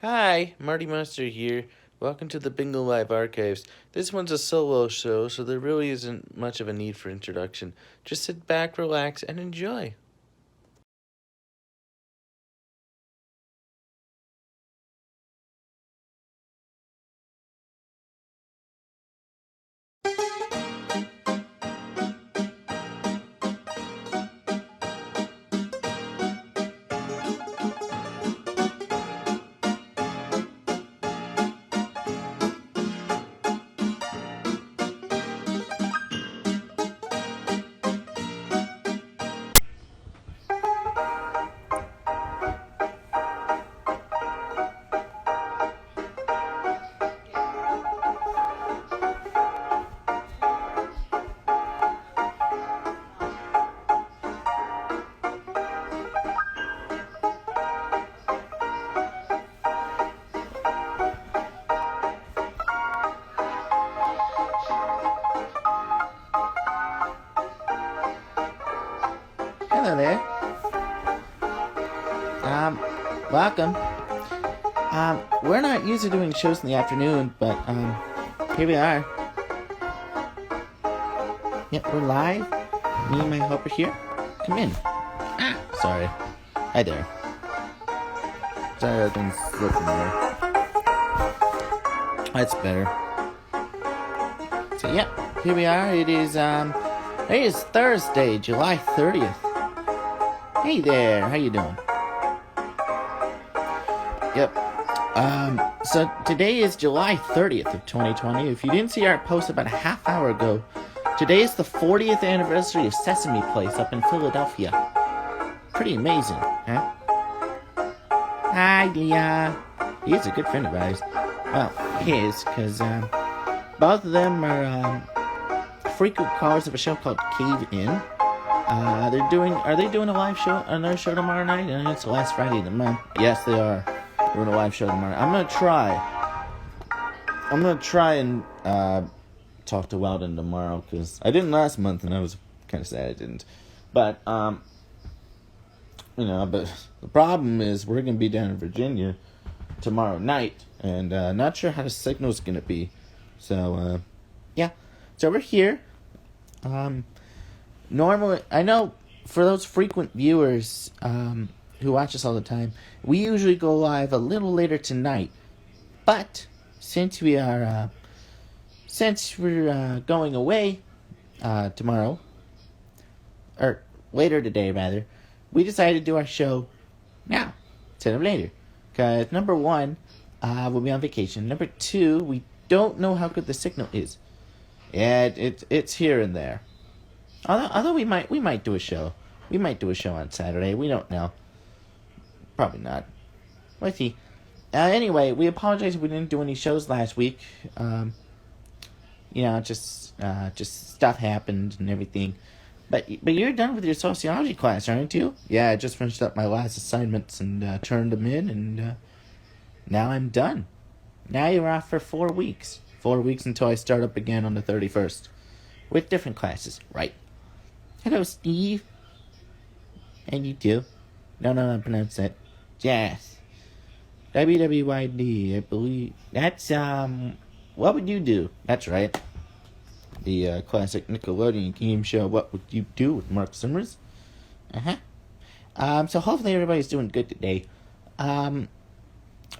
Hi, Marty Monster here. Welcome to the Bingel Live Archives. This one's a solo show, so there really isn't much of a need for introduction. Just sit back, relax, and enjoy. Hello there. Welcome. We're not used to doing shows in the afternoon, but, here we are. Yep, we're live. Me and my helper here. Come in. Sorry. Hi there. Sorry, I've been slipping there. That's better. So, yep, here we are. It is Thursday, July 30th. Hey there, how you doing? Yep. So today is July 30th of 2020. If you didn't see our post about a half hour ago, today is the 40th anniversary of Sesame Place up in Philadelphia. Pretty amazing, huh? Hi, Leah. He's a good friend of ours. Well, his, because, both of them are, frequent callers of a show called Cave In. Are they doing a live show, another show tomorrow night? It's the last Friday of the month. Yes, they are doing a live show tomorrow. I'm gonna try and, talk to Weldon tomorrow, because I didn't last month, and I was kind of sad I didn't. But, but the problem is we're gonna be down in Virginia tomorrow night, and, not sure how the signal's gonna be. So, yeah. So we're here. Normally, I know for those frequent viewers who watch us all the time, we usually go live a little later tonight. But since we're going away tomorrow, or later today rather, we decided to do our show now instead of later. Because number one, we'll be on vacation. Number two, we don't know how good the signal is. Yeah, it's here and there. Although we might do a show. We might do a show on Saturday. We don't know. Probably not. Let's see. Anyway, we apologize if we didn't do any shows last week. Just stuff happened and everything. But you're done with your sociology class, aren't you? Yeah, I just finished up my last assignments and turned them in, and now I'm done. Now you're off for 4 weeks. 4 weeks until I start up again on the 31st. With different classes, right? Hello, Steve. And you too. No, I pronounce that. Yes. WWYD, I believe. That's, What Would You Do? That's right. The classic Nickelodeon game show, What Would You Do, with Mark Summers. So hopefully everybody's doing good today.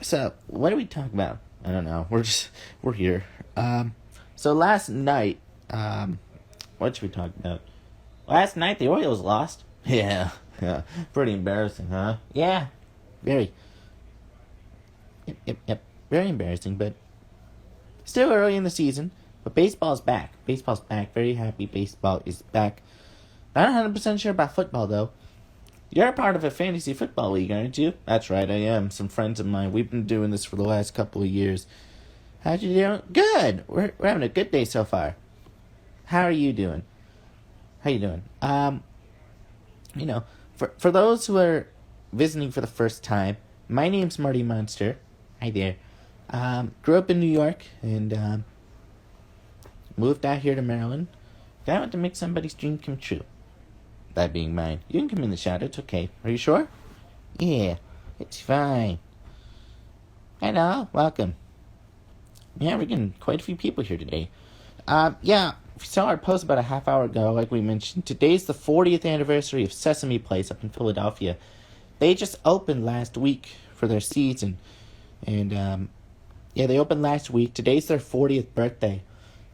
So, what do we talk about? I don't know. We're here. So last night, what should we talk about? Last night, the Orioles lost. Yeah. Pretty embarrassing, huh? Yeah. Very. Yep. Very embarrassing, but still early in the season. But baseball's back. Very happy baseball is back. Not 100% sure about football, though. You're a part of a fantasy football league, aren't you? That's right, I am. Some friends of mine. We've been doing this for the last couple of years. How'd you do? Good. We're having a good day so far. How are you doing? For those who are visiting for the first time, my name's Marty Monster. Hi there. Grew up in New York and moved out here to Maryland. I want to make somebody's dream come true. That being mine. You can come in the shadow. It's okay. Are you sure? Yeah, it's fine. Hello, welcome. Yeah, we're getting quite a few people here today. Yeah, if you saw our post about a half hour ago, like we mentioned, today's the 40th anniversary of Sesame Place up in Philadelphia. They just opened last week for their season. And, yeah, they opened last week. Today's their 40th birthday.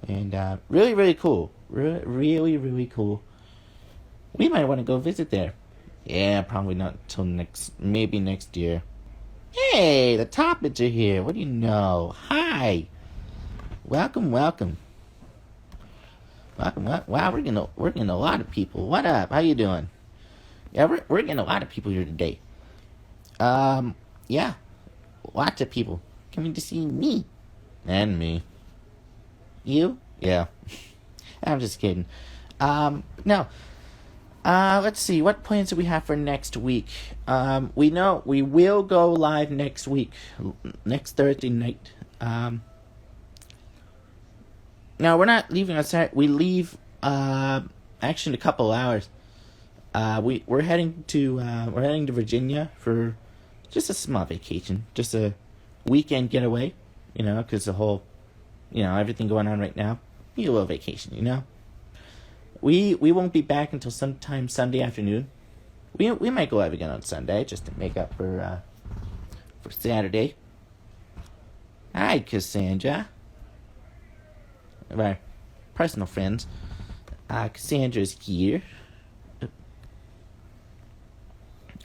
And, really, really cool. Really, really cool. We might want to go visit there. Yeah, probably not until maybe next year. Hey, the Toppets are here. What do you know? Hi. Welcome. Wow, we're getting a lot of people. What up? How you doing? Yeah, we're getting a lot of people here today. Yeah, lots of people coming to see me and me. You? Yeah. I'm just kidding. No. Let's see. What plans do we have for next week? We know we will go live next week, next Thursday night. No, we're not leaving on Saturday. We leave, actually in a couple hours. We're heading to Virginia for just a small vacation, just a weekend getaway, because the whole, everything going on right now. Need a little vacation, We won't be back until sometime Sunday afternoon. We might go live again on Sunday just to make up for Saturday. Hi, Cassandra. Of our personal friends. Cassandra's here.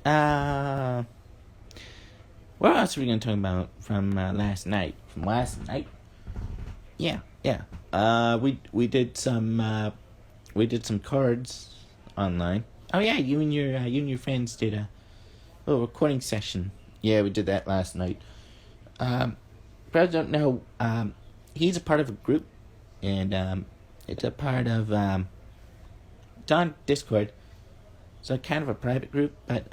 What else are we going to talk about from last night? From last night? Yeah. We did some cards online. Oh yeah, you and your friends did a little recording session. Yeah, we did that last night. But I don't know. He's a part of a group, and it's a part of it's on Discord. So kind of a private group, but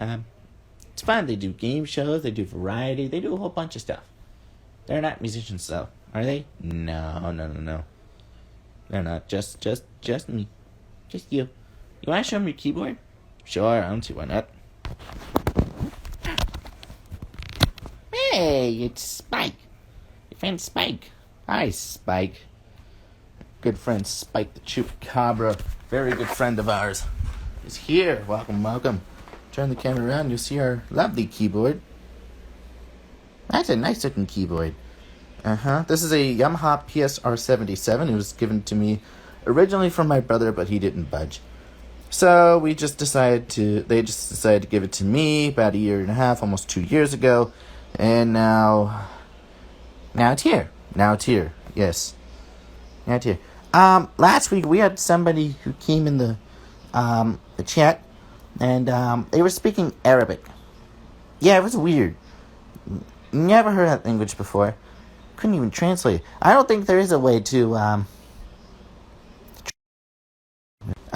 it's fun. They do game shows, they do variety, they do a whole bunch of stuff. They're not musicians though, are they? No. They're not. Just me. Just you. You want to show me your keyboard? Sure, I don't see why not. Hey, it's Spike. Your friend Spike. Hi, Spike. Good friend Spike the Chupacabra. Very good friend of ours. Is here. Welcome. Turn the camera around, you'll see our lovely keyboard. That's a nice looking keyboard. This is a Yamaha PSR 77. It was given to me originally from my brother, but he didn't budge. So they just decided to give it to me about a year and a half, almost 2 years ago. And now it's here. Yes. Now it's here. Last week we had somebody who came in the chat, and they were speaking Arabic. Yeah, it was weird. Never heard that language before. Couldn't even translate. I don't think there is a way to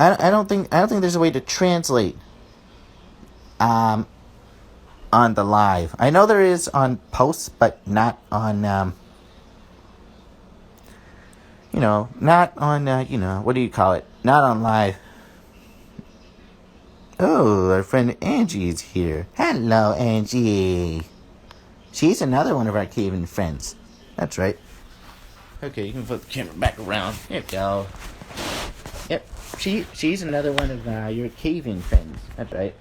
I don't think there's a way to translate on the live. I know there is on posts, but not on not on what do you call it? Not on live. Oh, our friend Angie is here. Hello, Angie. She's another one of our cave-in friends. That's right. Okay, you can put the camera back around. There you go. Yep, she's another one of your cave-in friends. That's right.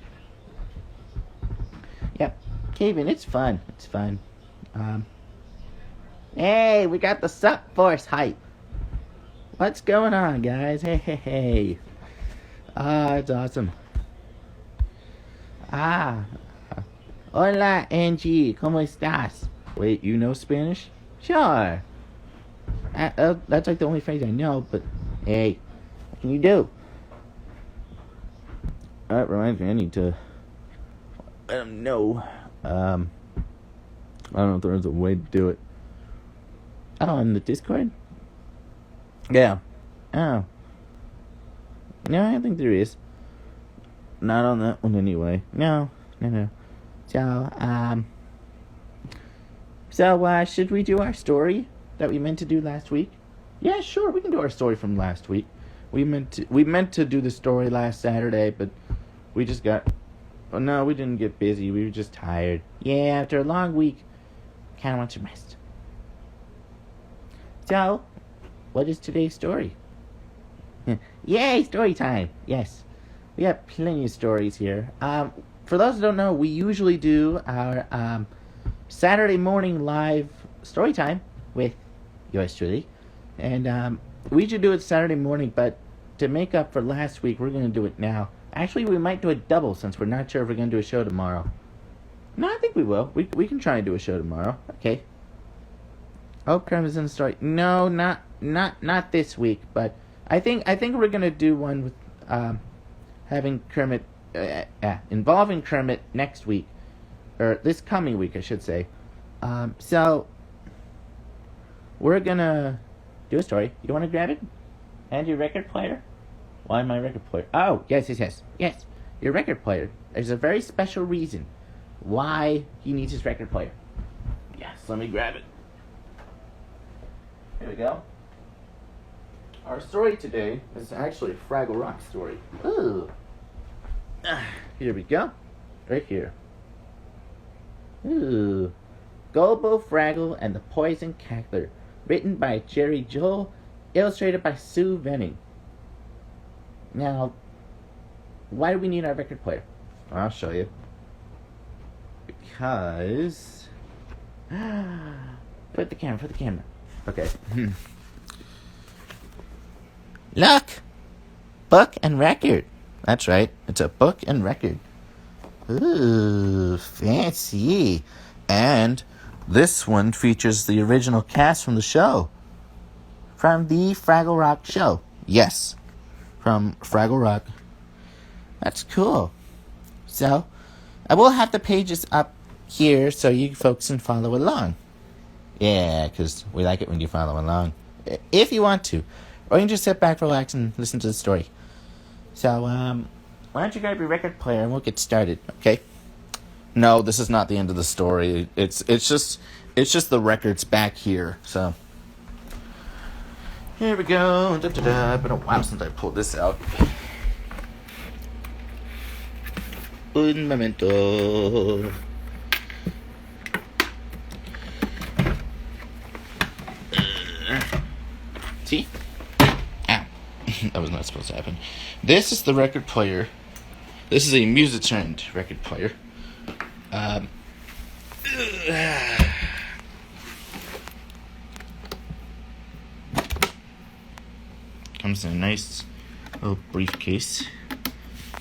Yep, cave-in, it's fun. Hey, we got the Sup Force hype. What's going on, guys? Hey. It's awesome. Hola, Angie. ¿Cómo estás? Wait, you know Spanish? Sure. That's like the only phrase I know, but hey, what can you do? That reminds me, I need to let them know. I don't know if there's a way to do it. Oh, in the Discord? Yeah. Oh. No, I don't think there is. Not on that one anyway. No. So, should we do our story that we meant to do last week? Yeah, sure, we can do our story from last week. We meant to do the story last Saturday, but we didn't get busy. We were just tired. Yeah, after a long week kind of want some rest. So, what is today's story? Yay, story time! Yes, we have plenty of stories here. For those who don't know, we usually do our Saturday morning live story time with yours truly. And we should do it Saturday morning, but to make up for last week, we're going to do it now. Actually, we might do a double since we're not sure if we're going to do a show tomorrow. No, I think we will. We can try and do a show tomorrow. Okay. Oh, Kermit's in the story. No, not this week, but I think we're going to do one with having Kermit involving Kermit next week, or this coming week, I should say. So we're gonna do a story. You want to grab it? And your record player? Why my record player? Oh, yes. Your record player. There's a very special reason why he needs his record player. Yes, let me grab it. Here we go. Our story today is actually a Fraggle Rock story. Ooh. Here we go. Right here. Ooh. Gobo Fraggle and the Poison Cackler. Written by JUHL. Illustrated by SUE VENNING. Now, why do we need our record player? I'll show you. Because... Put the camera. Okay. Look! Book and record. That's right. It's a book and record. Ooh, fancy. And this one features the original cast from the show. From the Fraggle Rock show. Yes. From Fraggle Rock. That's cool. So, I will have the pages up here so you folks can follow along. Yeah, because we like it when you follow along. If you want to. Or you can just sit back, relax, and listen to the story. So, why don't you grab your record player and we'll get started, okay? No, this is not the end of the story. It's just the records back here, so. Here we go. It's been a while since I pulled this out. Un momento. See? Ow. That was not supposed to happen. This is the record player. This is a music-turned record player. Comes in a nice little briefcase,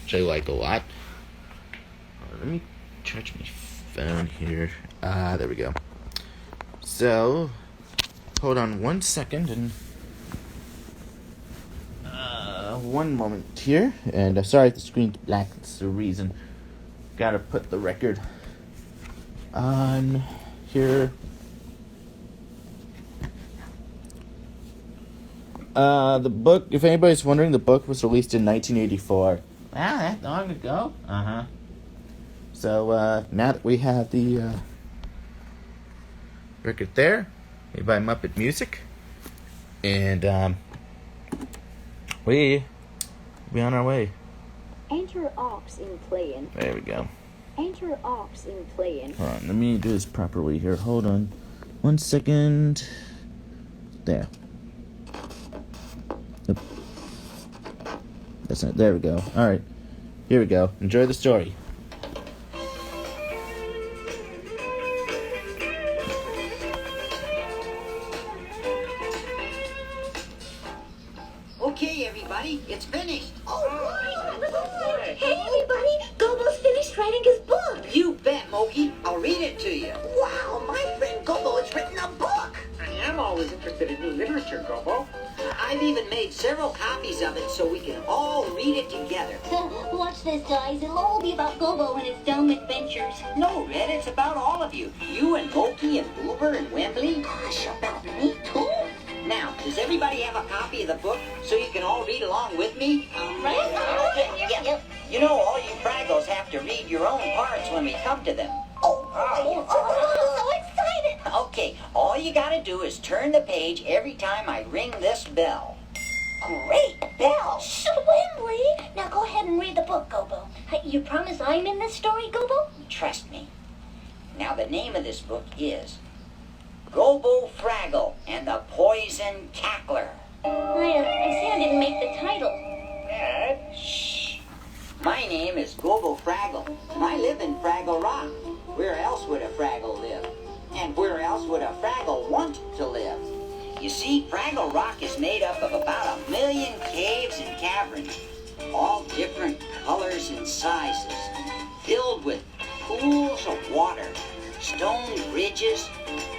which I like a lot. Let me charge my phone here. There we go. So, hold on 1 second and one moment here. And sorry if the screen's black. That's the reason. Gotta put the record on here. The book, if anybody's wondering, the book was released in 1984. Wow, that long ago? Uh-huh. So, now that we have the record there, made by Muppet Music, and we on our way. Enter aux in playing. There we go. Enter aux in playing. Hold on, let me do this properly here. Hold on 1 second. There. Oop. That's not, there we go. Alright. Here we go. Enjoy the story. Okay, everybody, it's finished. Hey, everybody! Gobo's finished writing his book. You bet, Moki. I'll read it to you. Wow, my friend Gobo has written a book! I am always interested in new literature, Gobo. I've even made several copies of it so we can all read it together. Watch this, guys. It'll all be about Gobo and his dumb adventures. No, Red, it's about all of you. You and Moki and Uber and Wembley. Gosh, about me too? Now, does everybody have a copy of the book so you can all read along with me? Yep. You know, all you Fraggles have to read your own parts when we come to them. So excited! Okay, all you gotta do is turn the page every time I ring this bell. Great bell! Wembley! Now go ahead and read the book, Gobo. You promise I'm in this story, Gobo? Trust me. Now, the name of this book is Fraggle and the Poison Cackler. I see I didn't make the title. Shh. My name is Gobo Fraggle, and I live in Fraggle Rock. Where else would a Fraggle live? And where else would a Fraggle want to live? You see, Fraggle Rock is made up of about 1 million caves and caverns, all different colors and sizes, filled with pools of water, stone bridges,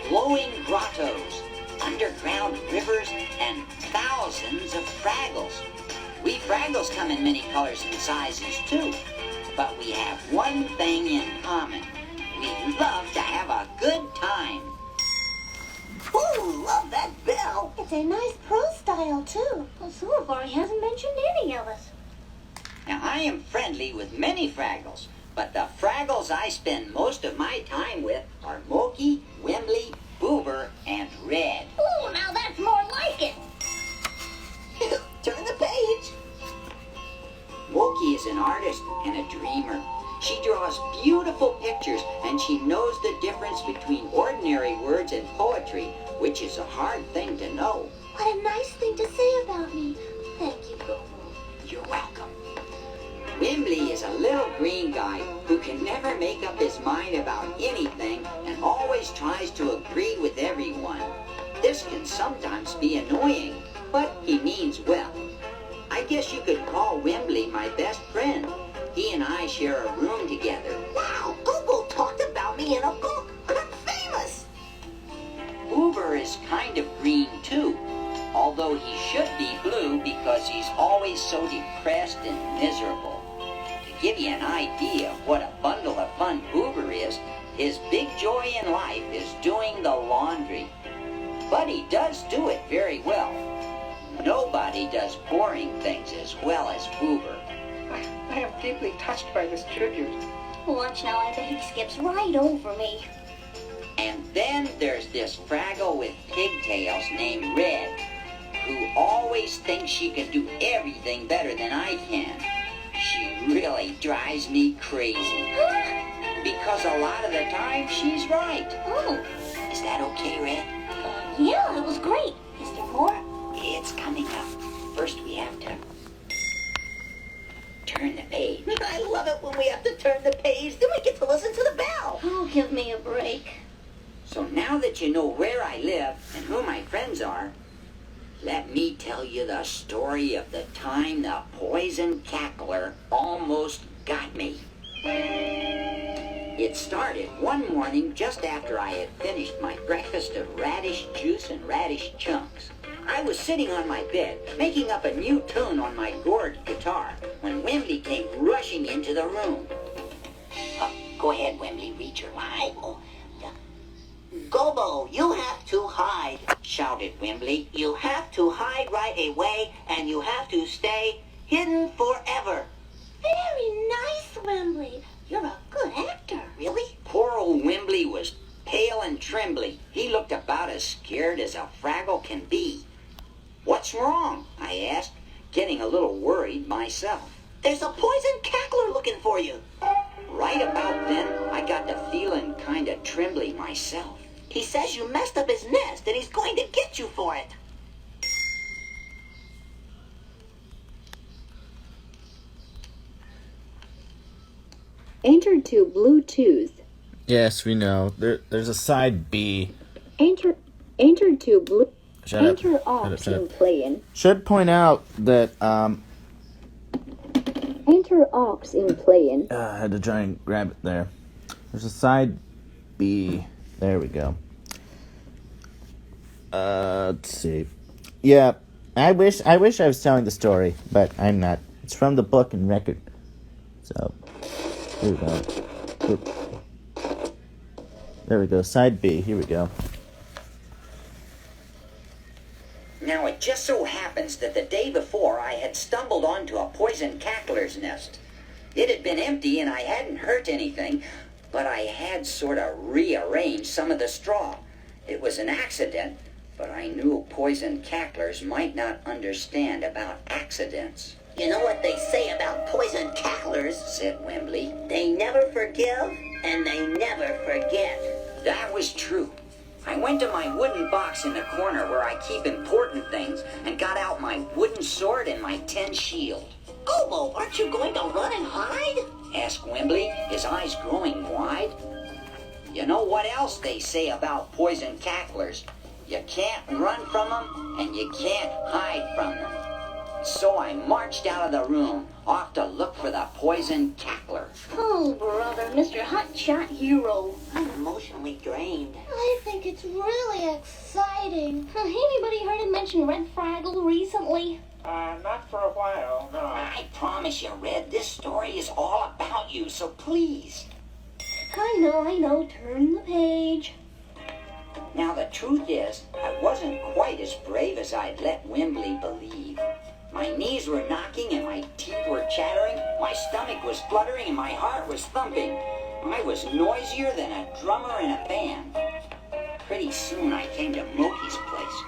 glowing grottos, underground rivers, and thousands of Fraggles. We Fraggles come in many colors and sizes too, but we have one thing in common. We love to have a good time. Ooh, love that bell. It's a nice prose style, too. Well, so far he hasn't mentioned any of us. Now, I am friendly with many Fraggles, but the Fraggles I spend most of my time with are Moki, Wembley, Boober, and Red. Ooh, now that's more like it. Turn the page. Moki is an artist and a dreamer. She draws beautiful pictures, and she knows the difference between ordinary words and poetry, which is a hard thing to know. What a nice thing to say about me. Thank you, Gobo. You're welcome. Wembley is a little green guy who can never make up his mind about anything and always tries to agree with everyone. This can sometimes be annoying, but he means well. I guess you could call Wembley my best friend. He and I share a room together. Wow, Gobo talked about me in a book. I'm famous. Boober is kind of green too, although he should be blue because he's always so depressed and miserable. To give you an idea of what a bundle of fun Boober is, his big joy in life is doing the laundry. But he does do it very well. Nobody does boring things as well as Boober. I am deeply touched by this tribute. Watch now, I bet he skips right over me. And then there's this Fraggle with pigtails named Red, who always thinks she can do everything better than I can. She really drives me crazy. Because a lot of the time, she's right. Oh, Is that okay, Red? yeah, it was great. Is there more? It's coming up. First, we have to turn the page. I love it when we have to turn the page. Then we get to listen to the bell. Oh, give me a break. So now that you know where I live and who my friends are, let me tell you the story of the time the Poison Cackler almost got me. It started one morning just after I had finished my breakfast of radish juice and radish chunks. I was sitting on my bed, making up a new tune on my gourd guitar, when Wembley came rushing into the room. Go ahead, Wembley, read your line. Gobo, you have to hide. Shouted Wembley. You have to hide right away, and you have to stay hidden forever. Very nice, Wembley. You're a good actor. Really? Poor old Wembley was pale and trembly. He looked about as scared as a Fraggle can be. What's wrong? I asked, getting a little worried myself. There's a Poison Cackler looking for you. Right about then, I got to feeling kind of trembly myself. He says you messed up his nest, and he's going to get you for it. Enter to Bluetooth. Yes, we know. There's a side B. Enter to blue. Shut up. Enter aux Shut up. in playing. Should point out that Enter aux in playing. I had to try and grab it there. There's a side B. There we go. Let's see. Yeah, I wish I was telling the story, but I'm not. It's from the book and record. So, here we go. Oop. There we go. Side B. Here we go. Now, it just so happens that the day before I had stumbled onto a Poison Cackler's nest. It had been empty and I hadn't hurt anything, but I had sort of rearranged some of the straw. It was an accident, but I knew Poison Cacklers might not understand about accidents. You know what they say about Poison Cacklers? Said Wembley. They never forgive, and they never forget. That was true. I went went to my wooden box in the corner where I keep important things and got out my wooden sword and my tin shield. Gobo, aren't you going to run and hide? Asked Wimbley, his eyes growing wide. You know what else they say about poison cacklers? You can't run from them, and you can't hide from them. So I marched out of the room, off to look for the poison cackler. Oh, brother, Mr. Hotshot Hero. I'm emotionally drained. I think it's really exciting. Anybody heard him mention Red Fraggle recently? Not for a while, no. I promise you, Red, this story is all about you, so please. I know. Turn the page. Now, the truth is, I wasn't quite as brave as I'd let Wimbley believe. My knees were knocking and my teeth were chattering, my stomach was fluttering and my heart was thumping. I was noisier than a drummer in a band. Pretty soon I came to Moki's place.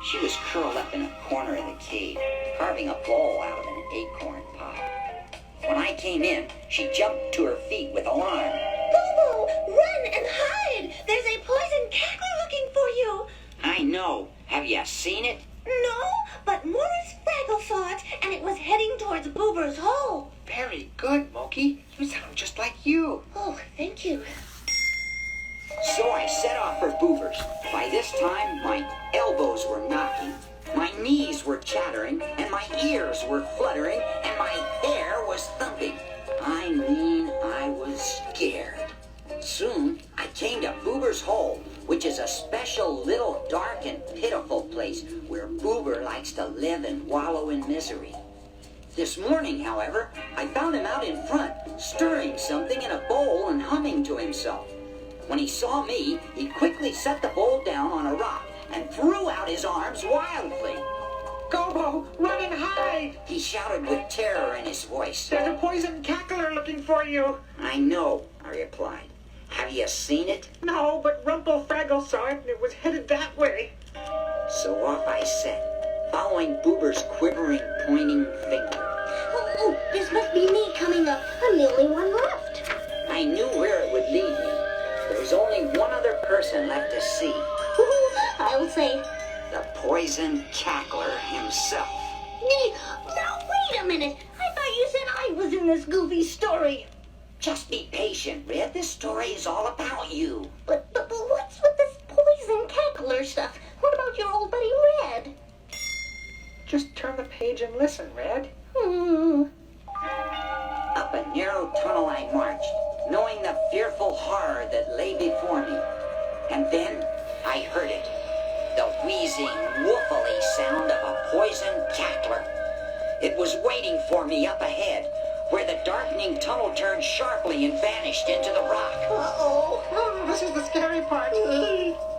She was curled up in a corner of the cave, carving a ball out of an acorn pie. When I came in, she jumped to her feet with alarm. Gobo, run and hide! There's a poison cackler looking for you! I know. Have you seen it? No, but Morris Fraggle saw it, and it was heading towards Boober's hole. Very good, Moki. You sound just like you. Oh, thank you. So I set off for Boober's. By this time, my elbows were knocking, my knees were chattering, and my ears were fluttering, and my hair was thumping. I mean, I was scared. Soon, I came to Boober's hole, which is a special little dark and pitiful place where Boober likes to live and wallow in misery. This morning, however, I found him out in front, stirring something in a bowl and humming to himself. When he saw me, he quickly set the bowl down on a rock and threw out his arms wildly. Gobo, run and hide! He shouted with terror in his voice. There's a poison cackler looking for you. I know, I replied. Have you seen it? No, but Rumple Fraggle saw it and it was headed that way. So off I set, following Boober's quivering, pointing finger. Oh, this must be me coming up. I'm the only one left. I knew where it would lead me. There was only one other person left to see. I'll say. The poison cackler himself. Now, wait a minute. I thought you said I was in this goofy story. Just be patient, Red. This story is all about you. But what's with this poison cackler stuff? What about your old buddy Red? Just turn the page and listen, Red. Up a narrow tunnel I marched, knowing the fearful horror that lay before me. And then I heard it. The wheezing, woofly sound of a poison cackler. It was waiting for me up ahead, where the darkening tunnel turned sharply and vanished into the rock. Oh, this is the scary part.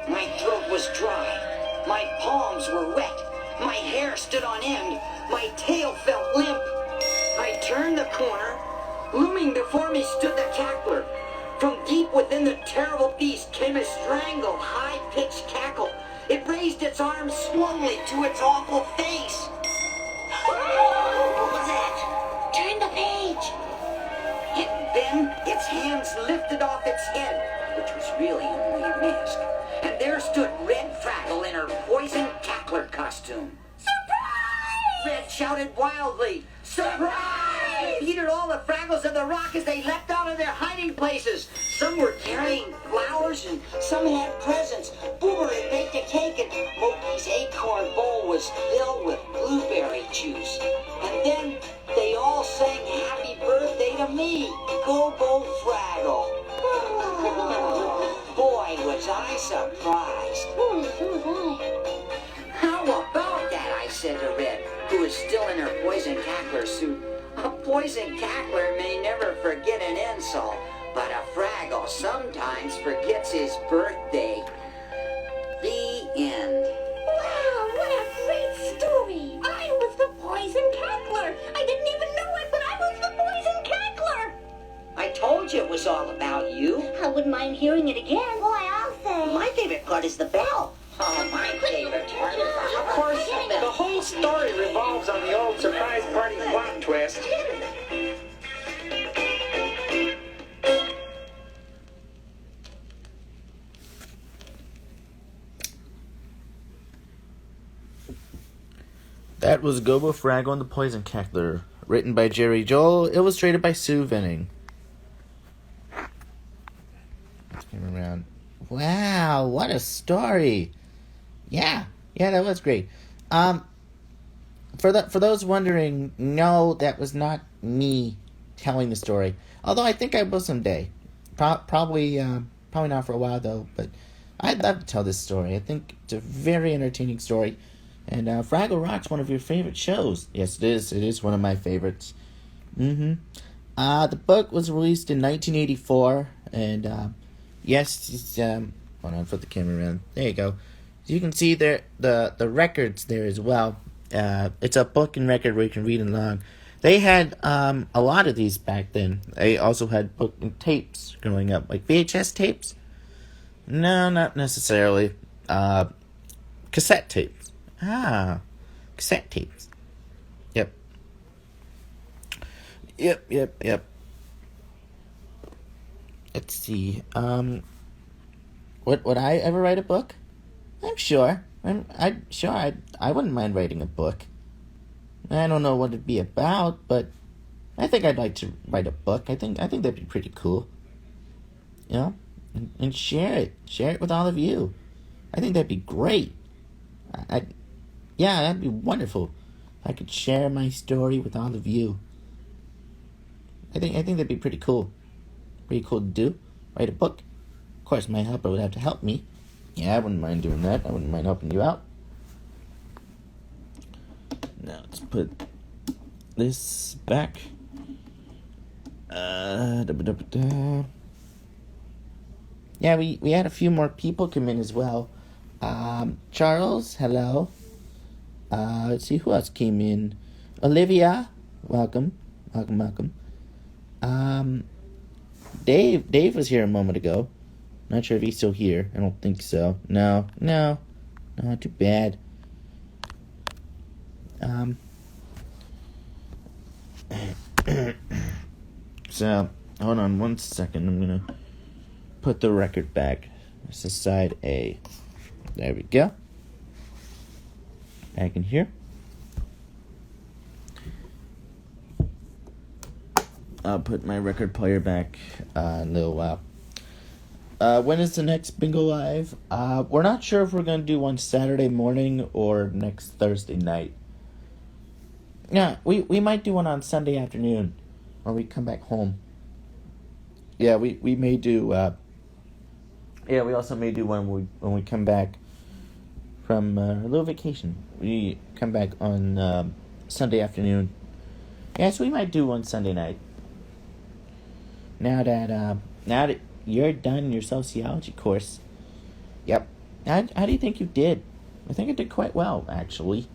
My throat was dry. My palms were wet. My hair stood on end. My tail felt limp. I turned the corner. Looming before me stood the cackler. From deep within the terrible beast came a strangled, high-pitched cackle. It raised its arms slowly to its awful face. What was that? Turn the page. And then its hands lifted off its head, which was really only a mask. And there stood Red Fraggle in her poison cackler costume. Surprise! Red shouted wildly. Surprise! Repeated all the Fraggles of the rock as they leapt out of their hiding places. Some were carrying flowers and some had presents. Boober had baked a cake and Moki's acorn bowl was filled with blueberry juice. And then they all sang happy birthday to me, Gobo Fraggle. Boy, was I surprised. So was I. How about that, I said to Red, who was still in her poison cackler suit. A poison cackler may never forget an insult, but a Fraggle sometimes forgets his birthday. The end. Wow, what a great story. I was the poison cackler. I didn't even know it, but I was the poison cackler. I told you it was all about you. I wouldn't mind hearing it again. Boy, I'll say. My favorite part is the bell. Oh, my favorite part is Of course, the whole story revolves on the old surprise party plot twist. That was Gobo Fraggle and the Poison Cackler, written by JUHL, illustrated by SUE VENNIng. Let's come around. Wow, what a story! Yeah, that was great. For those wondering, no, that was not me telling the story. Although I think I will someday. Probably not for a while though. But I'd love to tell this story. I think it's a very entertaining story. And Fraggle Rock's one of your favorite shows. Yes, it is. It is one of my favorites. The book was released in 1984, and yes, it's, hold on, put the camera around. There you go. So you can see there the records there as well. It's a book and record where you can read along. They had a lot of these back then. They also had book and tapes growing up, like VHS tapes. No, not necessarily. Cassette tapes. Cassette tapes. Yep. Let's see. Would I ever write a book? I'm sure. I wouldn't mind writing a book. I don't know what it'd be about, but I think I'd like to write a book. I think that'd be pretty cool. You know? And share it with all of you. I think that'd be great. Yeah, that'd be wonderful. If I could share my story with all of you. I think that'd be pretty cool. Pretty cool to do. Write a book. Of course, my helper would have to help me. Yeah, I wouldn't mind doing that. I wouldn't mind helping you out. Now let's put this back. Yeah, we had a few more people come in as well. Charles, hello. Let's see who else came in. Olivia, welcome. Dave was here a moment ago. Not sure if he's still here. I don't think so. No, too bad. So, hold on one second. I'm gonna put the record back. This is side A. There we go. Back in here. I'll put my record player back in a little while. When is the next Bingo Live? We're not sure if we're going to do one Saturday morning or next Thursday night. Yeah, we might do one on Sunday afternoon when we come back home. Yeah, we may do... we also may do one when we come back from a little vacation. We come back on Sunday afternoon. Yeah, so we might do one Sunday night. Now that you're done your sociology course. Yep. How do you think you did? I think I did quite well, actually.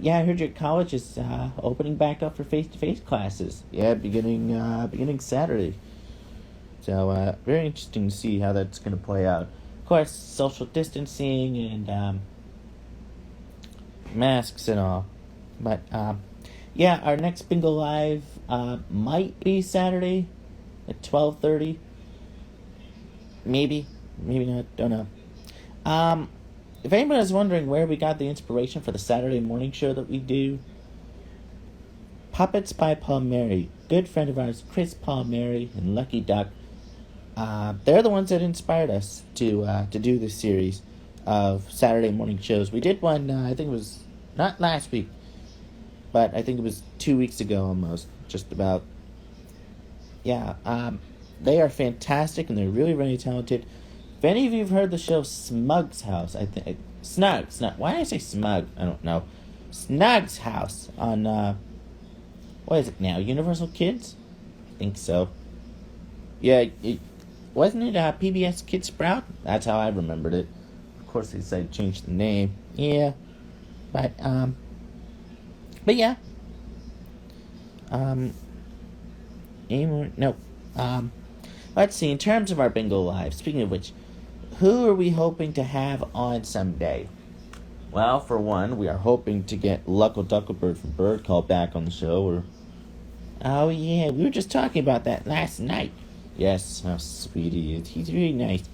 Yeah, I heard your college is opening back up for face-to-face classes. Yeah, beginning Saturday. So, very interesting to see how that's going to play out. Of course, social distancing and masks and all. But, yeah, our next Bingo Live might be Saturday at 12:30. Maybe not, don't know. If anyone is wondering where we got the inspiration for the Saturday morning show that we do, Puppets by Palmieri, good friend of ours, Chris Palmieri and Lucky Duck, they're the ones that inspired us to do this series of Saturday morning shows. We did one, I think it was not last week, but I think it was 2 weeks ago almost, just about. Yeah, they are fantastic and they're really, really talented. If any of you have heard the show Smug's House, I think Snug. Why did I say Smug? I don't know. Snug's House on what is it now? Universal Kids? I think so. Yeah, wasn't it PBS Kid Sprout? That's how I remembered it. Of course, they decided to change the name. Yeah, but yeah. No. Let's see. In terms of our Bingo Live, speaking of which, who are we hoping to have on someday? Well, for one, we are hoping to get Lucko Ducklebird from Bird Call back on the show. Oh yeah, we were just talking about that last night. Yes, how sweet he is. He's really nice.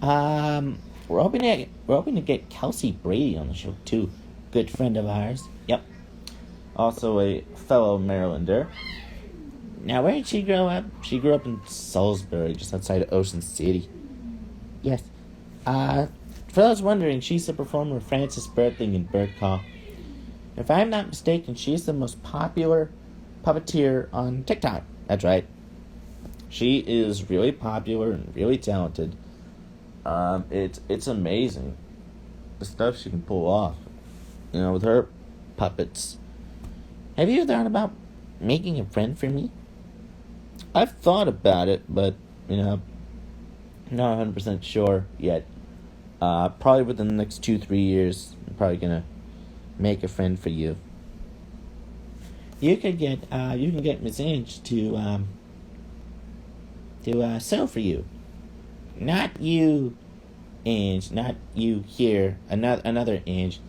We're hoping to get Kelsey Brady on the show too. good friend of ours. Yep. Also a fellow Marylander. Now, where did she grow up? She grew up in Salisbury, just outside of Ocean City. Yes. For those wondering, she's the performer Frances Berthing in Bird Call. If I'm not mistaken, she's the most popular puppeteer on TikTok. That's right. She is really popular and really talented. It's amazing the stuff she can pull off. You know, with her puppets. Have you thought about making a friend for me? I've thought about it, but, you know, not 100% sure yet. Probably within the next 2-3 years, I'm probably gonna make a friend for you. You can get Miss Ange to sew for you. Not you, Ange, not you here, another Ange.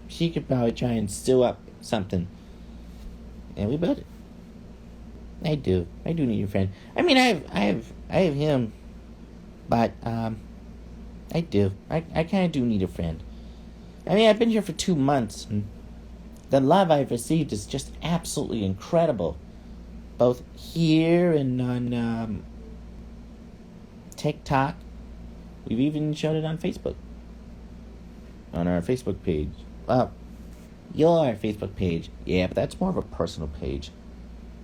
She could probably try and sew up something. And we build it. I do need a friend. I mean, I have him, but I do. I kind of do need a friend. I mean, I've been here for 2 months, and the love I've received is just absolutely incredible, both here and on TikTok. We've even showed it on Facebook, on our Facebook page. Well, your Facebook page, yeah, but that's more of a personal page.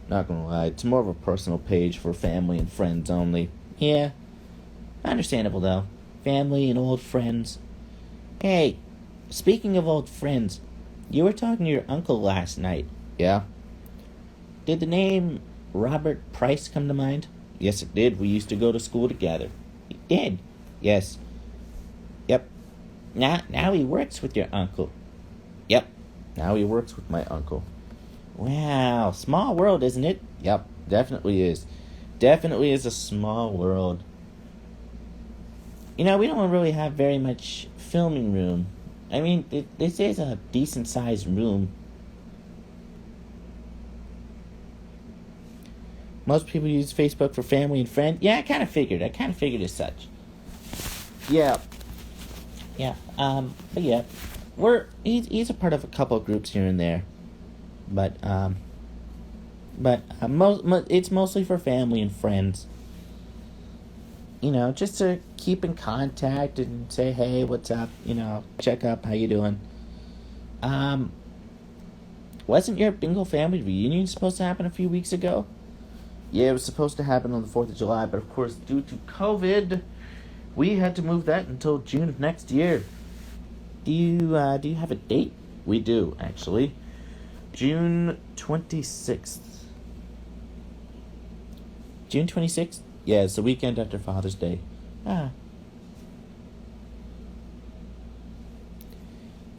Not gonna lie, it's more of a personal page for family and friends only. Yeah, understandable though. Family and old friends. Hey, speaking of old friends, you were talking to your uncle last night. Yeah? Did the name Robert Price come to mind? Yes, it did. We used to go to school together. It did? Yes. Yep. Now he works with your uncle. Yep. Now he works with my uncle. Wow, small world, isn't it? Yep, definitely is. Definitely is a small world. You know, we don't really have very much filming room. I mean, this is a decent-sized room. Most people use Facebook for family and friends. Yeah, I kind of figured as such. Yeah. But yeah, he's a part of a couple of groups here and there. But it's mostly for family and friends. You know, just to keep in contact and say, hey, what's up? You know, check up, how you doing? Wasn't your Bingel family reunion supposed to happen a few weeks ago? Yeah, it was supposed to happen on the 4th of July, but of course, due to COVID, we had to move that until June of next year. Do you have a date? We do, actually. June 26th. June 26th? Yeah, it's the weekend after Father's Day. Oh,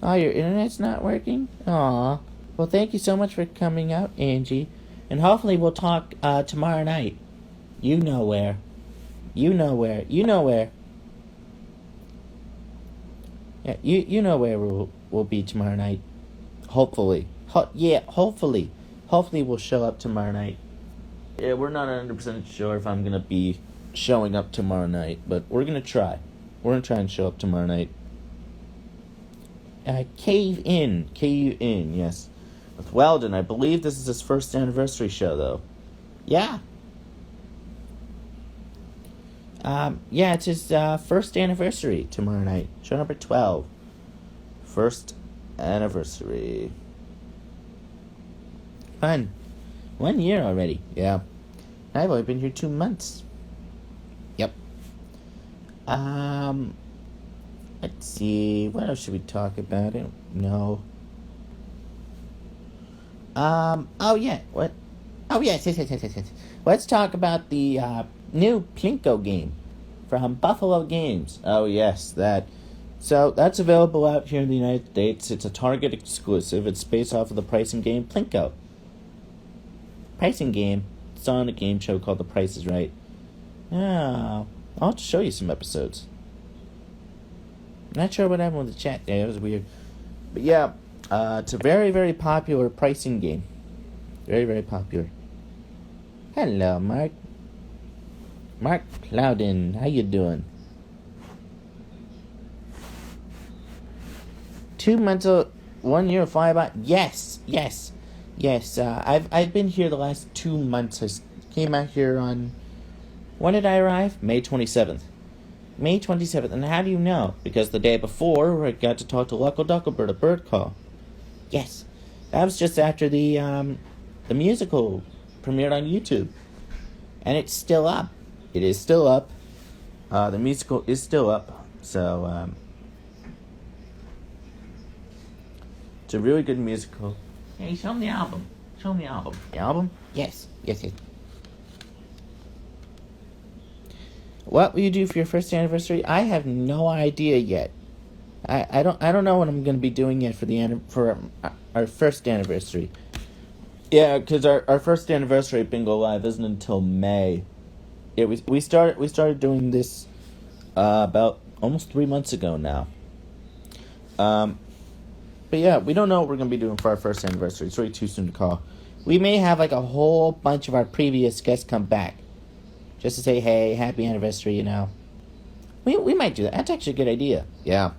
your internet's not working? Aw. Well, thank you so much for coming out, Angie. And hopefully we'll talk tomorrow night. You know where. Yeah, you know where we'll be tomorrow night. Hopefully. Hopefully. Hopefully we'll show up tomorrow night. Yeah, we're not 100% sure if I'm going to be showing up tomorrow night, but we're going to try. We're going to try and show up tomorrow night. Cave In, yes. With Weldon, I believe this is his first anniversary show, though. Yeah. Yeah, it's his first anniversary tomorrow night. Show number 12. First anniversary. Fun. 1 year already. Yeah. I've only been here 2 months. Yep. Let's see. What else should we talk about? I don't know. Oh yeah. What? Oh yes. Let's talk about the new Plinko game from Buffalo Games. Oh yes, that. So that's available out here in the United States. It's a Target exclusive. It's based off of the pricing game Plinko. Pricing game. It's on a game show called The Price is Right. Oh, I'll have to show you some episodes. Not sure what happened with the chat. Yeah, it was weird. But yeah, it's a very, very popular pricing game. Very, very popular. Hello, Mark. Mark Plowden, how you doing? 2 months, 1 year of flyby. Yes. I've been here the last 2 months. I came out here on, when did I arrive? May 27th. May 27th. And how do you know? Because the day before, I got to talk to Luckle Ducklebird, a bird call. Yes. That was just after the musical premiered on YouTube. And it's still up. It is still up. The musical is still up. So, it's a really good musical. Hey, show them the album. The album? Yes. What will you do for your first anniversary? I have no idea yet. I don't know what I'm going to be doing yet for our first anniversary. Yeah, because our first anniversary at Bingel Live isn't until May. Yeah, we started doing this about almost 3 months ago now. But yeah, we don't know what we're going to be doing for our first anniversary. It's really too soon to call. We may have like a whole bunch of our previous guests come back. Just to say, hey, happy anniversary, you know. We might do that. That's actually a good idea. Yeah.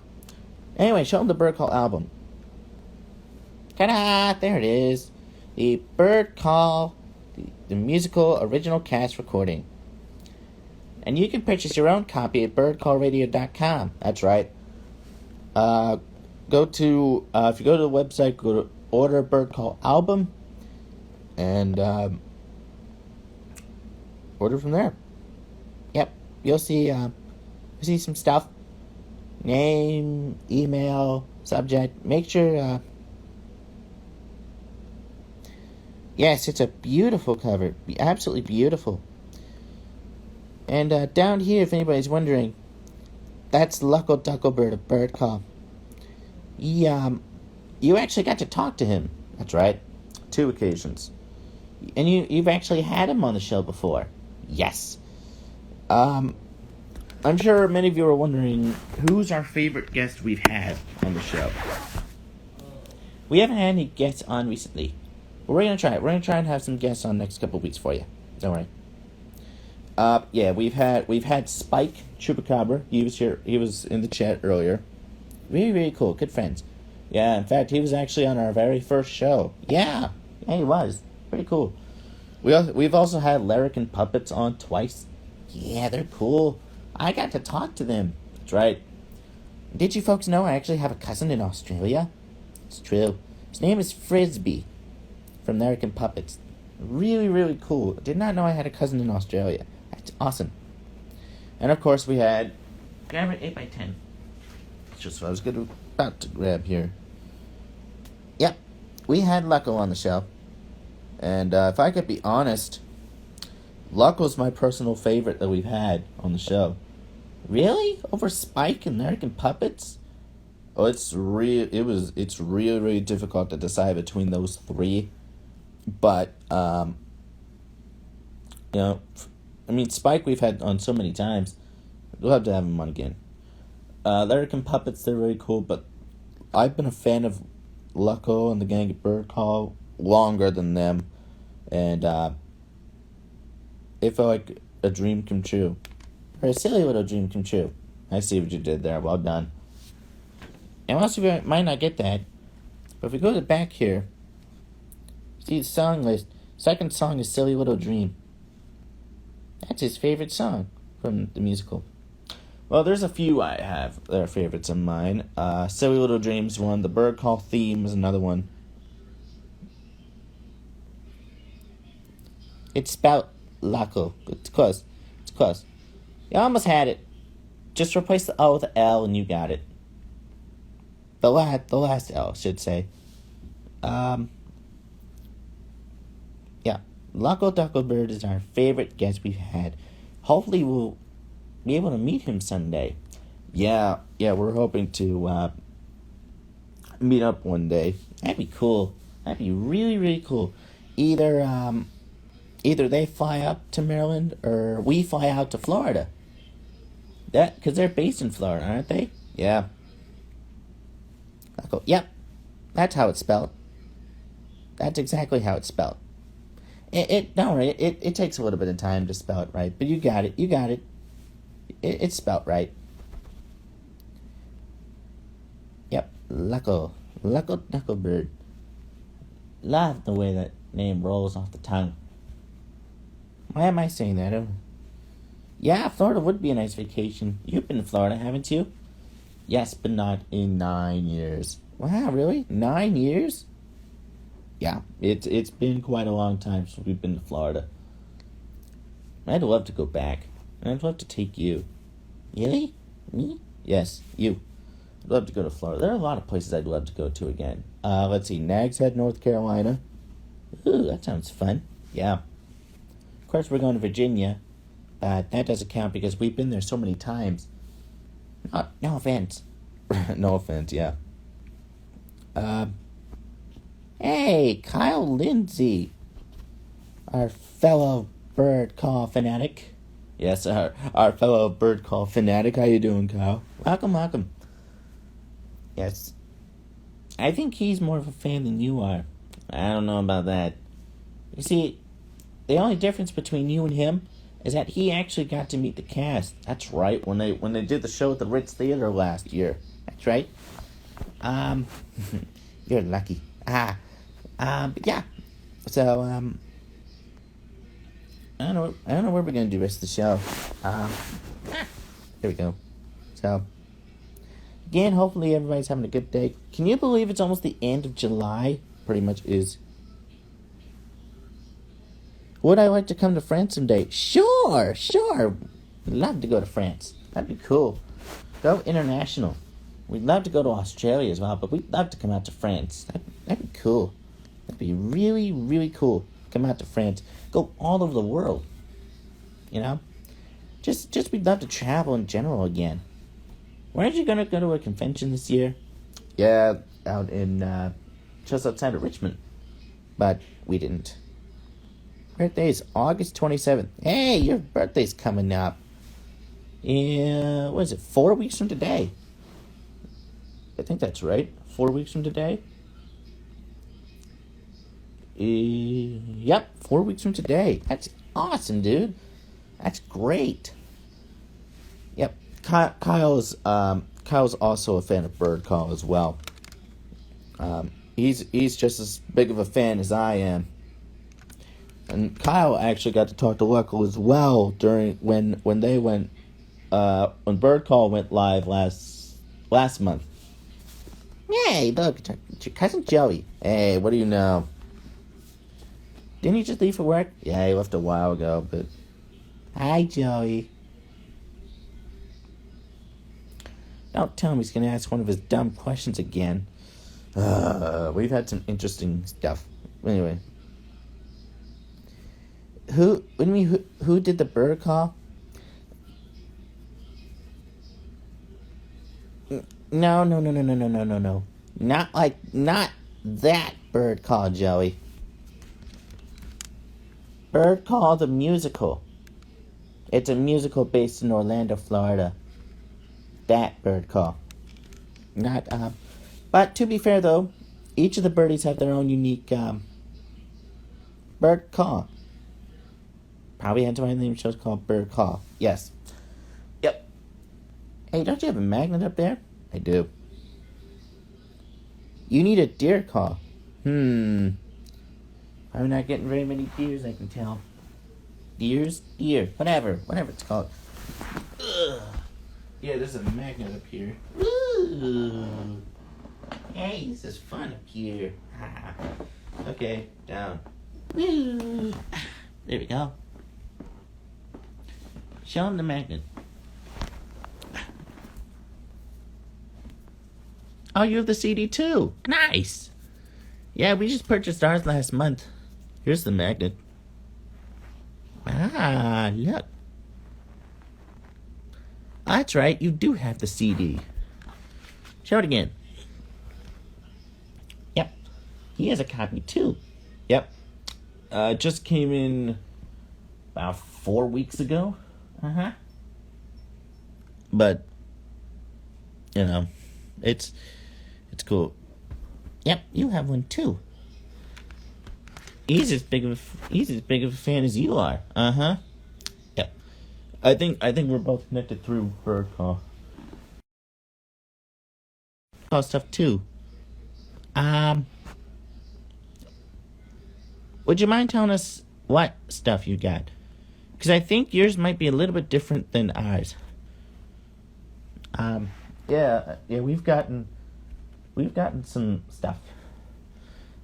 Anyway, show them the Bird Call album. Ta-da! There it is. The Bird Call, the musical original cast recording. And you can purchase your own copy at birdcallradio.com. That's right. If you go to the website, go to order Bird Call album, and order from there. Yep, you'll see some stuff. Name, email, subject. Make sure. Yes, it's a beautiful cover. Absolutely beautiful. And down here, if anybody's wondering, that's Luckle Ducklebird of Bird Call. You actually got to talk to him. That's right. 2 occasions. And you've actually had him on the show before. Yes. I'm sure many of you are wondering who's our favorite guest we've had on the show. We haven't had any guests on recently. But we're gonna try it. We're gonna try and have some guests on next couple weeks for you. Don't worry. Yeah, we've had Spike Chupacabra. He was here. He was in the chat earlier. Really, really cool. Good friends. Yeah, in fact, he was actually on our very first show. Yeah, he was. Pretty cool. We've also had Larrikin Puppets on twice. Yeah, they're cool. I got to talk to them. That's right. Did you folks know I actually have a cousin in Australia? It's true. His name is Frisbee from Larrikin Puppets. Really, really cool. Did not know I had a cousin in Australia. That's awesome. And of course we had... Grab it 8x10. That's just what I was about to grab here. Yep. We had Lucko on the show. And if I could be honest, Lucko's my personal favorite that we've had on the show. Really? Over Spike and Larrikin Puppets? Oh, it's really, really difficult to decide between those 3. But, you know, I mean, Spike we've had on so many times. We'll have to have him on again. Larrikin Puppets, they're really cool, but I've been a fan of Lucko and the gang at Bird Call longer than them. And, it felt like a dream come true. Or a silly little dream come true. I see what you did there. Well done. And most of you might not get that. But if we go to the back here, see the song list. Second song is Silly Little Dream. That's his favorite song from the musical. Well, there's a few I have that are favorites of mine. Silly Little Dream's one. The Bird Call theme is another one. It's spelled Lucko. It's close. It's close. You almost had it. Just replace the O with the L and you got it. The last L, I should say. Yeah. Lucko Ducklebird is our favorite guest we've had. Hopefully we'll be able to meet him someday. Yeah, we're hoping to meet up one day. That'd be cool. That'd be really, really cool. Either they fly up to Maryland or we fly out to Florida. Because they're based in Florida, aren't they? Yeah. Yep. That's how it's spelled. That's exactly how it's spelled. Don't worry, it takes a little bit of time to spell it right, but you got it. It's spelled right. Yep. Knucklebird. Love the way that name rolls off the tongue. Why am I saying that? Yeah, Florida would be a nice vacation. You've been to Florida, haven't you? Yes, but not in 9 years. Wow, really? 9 years? Yeah, it's been quite a long time since we've been to Florida. I'd love to go back. And I'd love to take you. Really? Me? Yes, you. I'd love to go to Florida. There are a lot of places I'd love to go to again. Let's see, Nags Head, North Carolina. Ooh, that sounds fun. Yeah. Of course, we're going to Virginia. That doesn't count because we've been there so many times. No offense. No offense, yeah. Hey, Kyle Lindsay. Our fellow bird call fanatic. Yes, our fellow bird call fanatic. How you doing, Kyle? Welcome. Yes. I think he's more of a fan than you are. I don't know about that. You see, the only difference between you and him is that he actually got to meet the cast. That's right, when they did the show at the Ritz Theater last year. That's right. You're lucky. But yeah. So, I don't know what we're gonna do the rest of the show. There we go. So, again, hopefully everybody's having a good day. Can you believe it's almost the end of July? Pretty much is. Would I like to come to France someday? Sure. I'd love to go to France. That'd be cool. Go international. We'd love to go to Australia as well, but we'd love to come out to France. That'd be cool. That'd be really, really cool. Come out to France. Go all over the world. You know? Just we'd love to travel in general again. Weren't you gonna go to a convention this year? Yeah, out in, just outside of Richmond. But we didn't. Birthday is August 27th. Hey, your birthday's coming up. What is it, 4 weeks from today? I think that's right. 4 weeks from today? Yep, 4 weeks from today. That's awesome, dude. That's great. Yep, Kyle's also a fan of Bird Call as well. He's just as big of a fan as I am. And Kyle actually got to talk to Luckle as well during when they went when Bird Call went live last month. Hey, look, it's your cousin Joey. Hey, what do you know? Didn't he just leave for work? Yeah, he left a while ago, but hi, Joey. Don't tell him he's gonna ask one of his dumb questions again. We've had some interesting stuff. Anyway. Who did the bird call? No. Not that bird call, Joey. Bird Call the musical. It's a musical based in Orlando, Florida. That Bird Call. Not, but to be fair though, each of the birdies have their own unique, bird call. Probably hence why the name show's called Bird Call. Yes. Yep. Hey, don't you have a magnet up there? I do. You need a deer call. I'm not getting very many deers, I can tell. Deers? Deer. Whatever it's called. Ugh. Yeah, there's a magnet up here. Ooh. Hey, this is fun up here. Okay, down. Woo. There we go. Show him the magnet. Oh, you have the CD too. Nice. Yeah, we just purchased ours last month. Here's the magnet. Ah, look. That's right, you do have the CD. Show it again. Yep. He has a copy too. Yep. Just came in about 4 weeks ago. But, you know, it's cool. Yep, you have one too. He's as big of a fan as you are. Yep. I think we're both connected through Bird Call. basketball stuff too. Would you mind telling us what stuff you got? Because I think yours might be a little bit different than ours. Yeah, we've gotten some stuff.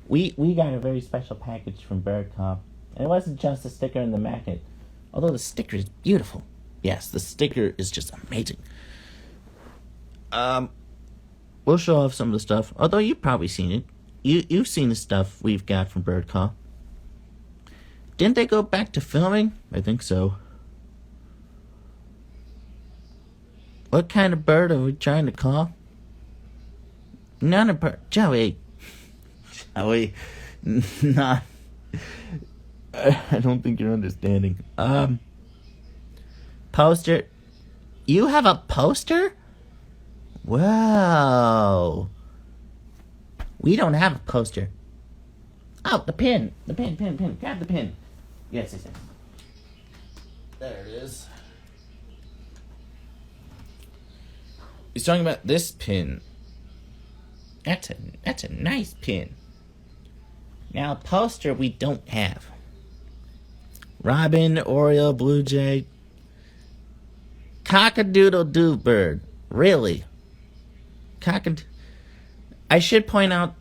We got a very special package from Birdcom. And it wasn't just a sticker and the magnet. Although the sticker is beautiful. Yes, the sticker is just amazing. We'll show off some of the stuff. Although you've probably seen it. You've seen the stuff we've got from Birdcom. Didn't they go back to filming? I think so. What kind of bird are we trying to call? Not a bird. Joey. Joey. Not. I don't think you're understanding. Poster. You have a poster? Whoa. We don't have a poster. Oh, the pin. The pin. Grab the pin. Yes. There it is. He's talking about this pin. That's a nice pin. Now, a poster we don't have. Robin, Oriole, Blue Jay. Cock-a-doodle-doo bird. Really? I should point out,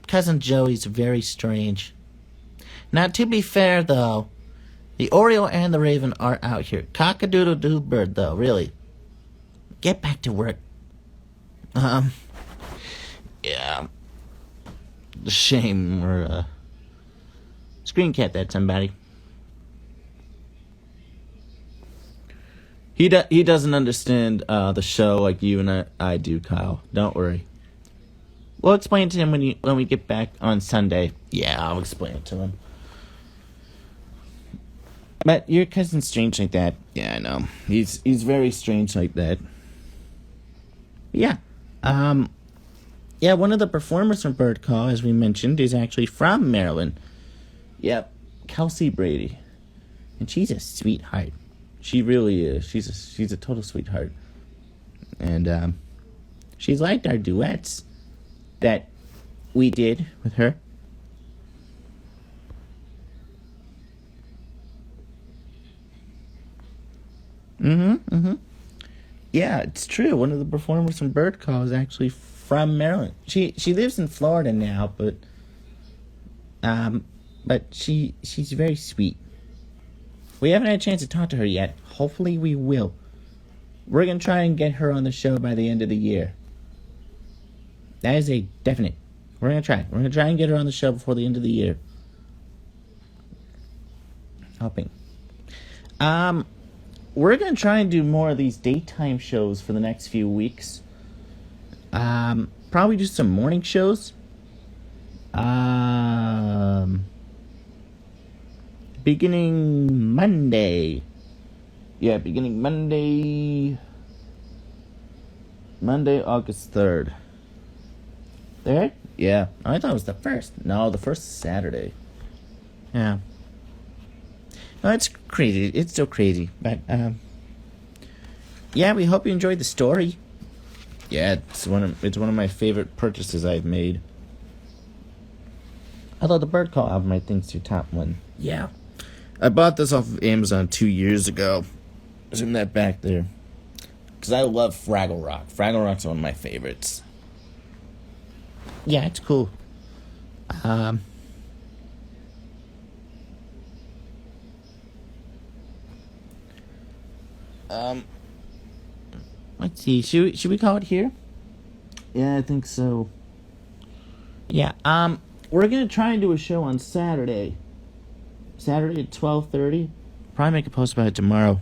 Cousin Joey's very strange. Now, to be fair, though, the Oriole and the Raven are out here. Cock-a-doodle-doo bird, though, really. Get back to work. Yeah. Shame, or, screen cap that, somebody. He doesn't understand, the show like you and I do, Kyle. Don't worry. We'll explain to him when we get back on Sunday. Yeah, I'll explain it to him. But your cousin's strange like that. Yeah, I know. He's very strange like that. Yeah. Yeah, one of the performers from Bird Call, as we mentioned, is actually from Maryland. Yep, Kelsey Brady. And she's a sweetheart. She really is. She's a total sweetheart. And she's liked our duets that we did with her. Yeah, it's true. One of the performers from Bird Call is actually from Maryland. She lives in Florida now, but she's very sweet. We haven't had a chance to talk to her yet. Hopefully we will. We're gonna try and get her on the show by the end of the year. That is a definite. We're gonna try. We're gonna try and get her on the show before the end of the year. Hoping. We're gonna try and do more of these daytime shows for the next few weeks. Probably do some morning shows. Beginning Monday. Yeah, beginning Monday, August 3rd. 3rd? Yeah. I thought it was the 1st. No, the 1st is Saturday. Yeah. No, it's crazy. It's so crazy. But, yeah, we hope you enjoyed the story. Yeah, it's one of my favorite purchases I've made. Although the Bird Call album, I think, is your top one. Yeah. I bought this off of Amazon 2 years ago. It's in that back there. Because I love Fraggle Rock. Fraggle Rock's one of my favorites. Yeah, it's cool. Let's see. Should we call it here? Yeah, I think so. Yeah, we're gonna try and do a show on Saturday. Saturday at 12:30. Probably make a post about it tomorrow.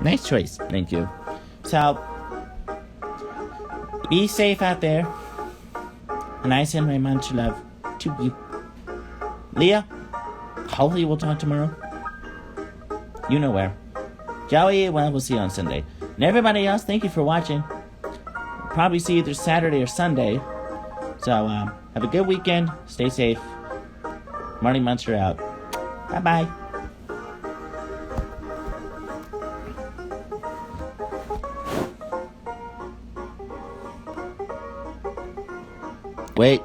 Nice choice. Thank you. So, be safe out there. And I send my much love to you. Leah, hopefully we'll talk tomorrow. You know where. Joey, well, we'll see you on Sunday. And everybody else, thank you for watching. Probably see you either Saturday or Sunday. So, have a good weekend. Stay safe. Marty Munster out. Bye-bye. Wait.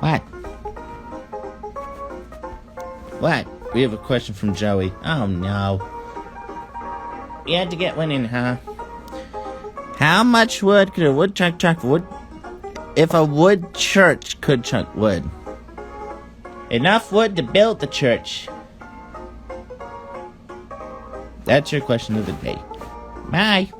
What? What? We have a question from Joey. Oh no. You had to get one in, huh? How much wood could a woodchuck chuck wood if a wood church could chuck wood? Enough wood to build the church. That's your question of the day. Bye.